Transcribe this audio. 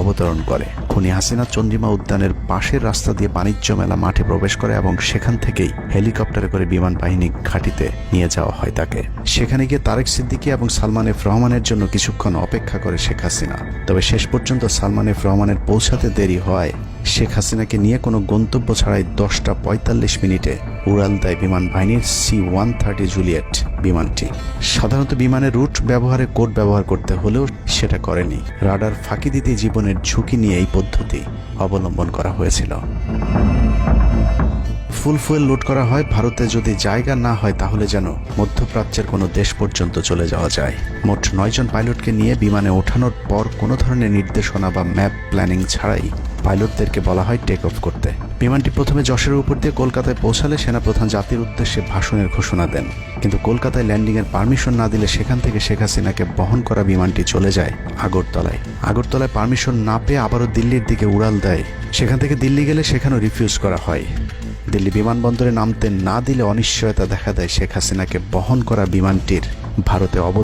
অবতরণ করে। খুনি হাসিনা চন্দ্রিমা উদ্যানের পাশের রাস্তা দিয়ে বাণিজ্য মেলা মাঠে প্রবেশ করে এবং সেখান থেকেই হেলিকপ্টারে করে বিমান বাহিনী ঘাঁটিতে নিয়ে যাওয়া হয় তাকে। সেখানে গিয়ে তারেক সিদ্দিকী এবং সালমান এফ রহমানের জন্য কিছুক্ষণ অপেক্ষা করে শেখ হাসিনা। তবে শেষ পর্যন্ত সালমান এফ রহমানের পৌঁছাতে দেরি হয় শেখ হাসিনাকে নিয়ে কোনো গন্তব্য ছাড়াই 10টা 45 মিনিটে উড়াল দেয় বিমান বাহিনীর C-130 জুলিয়েট বিমানটি। সাধারণত বিমানের রুট ব্যবহারে কোড ব্যবহার করতে হলেও সেটা করেনি। রাডার ফাঁকি দিতে জীবনের ঝুঁকি নিয়ে এই পদ্ধতি অবলম্বন করা হয়েছিল। ফুল ফুয়েল লোড করা হয়। ভারতে যদি জায়গা না হয় তাহলে যেন মধ্যপ্রাচ্যের কোনো দেশ পর্যন্ত চলে যাওয়া যায়। মোট 9 জন পাইলটকে নিয়ে বিমানে ওঠানোর পর কোনো ধরনের নির্দেশনা বা ম্যাপ প্ল্যানিং ছাড়াই পাইলটদেরকে বলা হয় টেক অফ করতে। বিমানটি প্রথমে যশোরের উপর দিয়ে কলকাতায় পৌঁছালে সেনাপ্রধান জাতির উদ্দেশ্যে ভাষণের ঘোষণা দেন, কিন্তু কলকাতায় ল্যান্ডিংয়ের পারমিশন না দিলে সেখান থেকে শেখ হাসিনাকে বহন করা বিমানটি চলে যায় আগরতলায়। আগরতলায় পারমিশন না পেয়ে আবারও দিল্লির দিকে উড়াল দেয়। সেখান থেকে দিল্লি গেলে সেখানেও রিফিউজ করা হয়। দিল্লি বিমানবন্দরে নামতে না দিলে অনিশ্চয়তা দেখা দেয় শেখ হাসিনাকে বহন করা বিমানটির ভারতে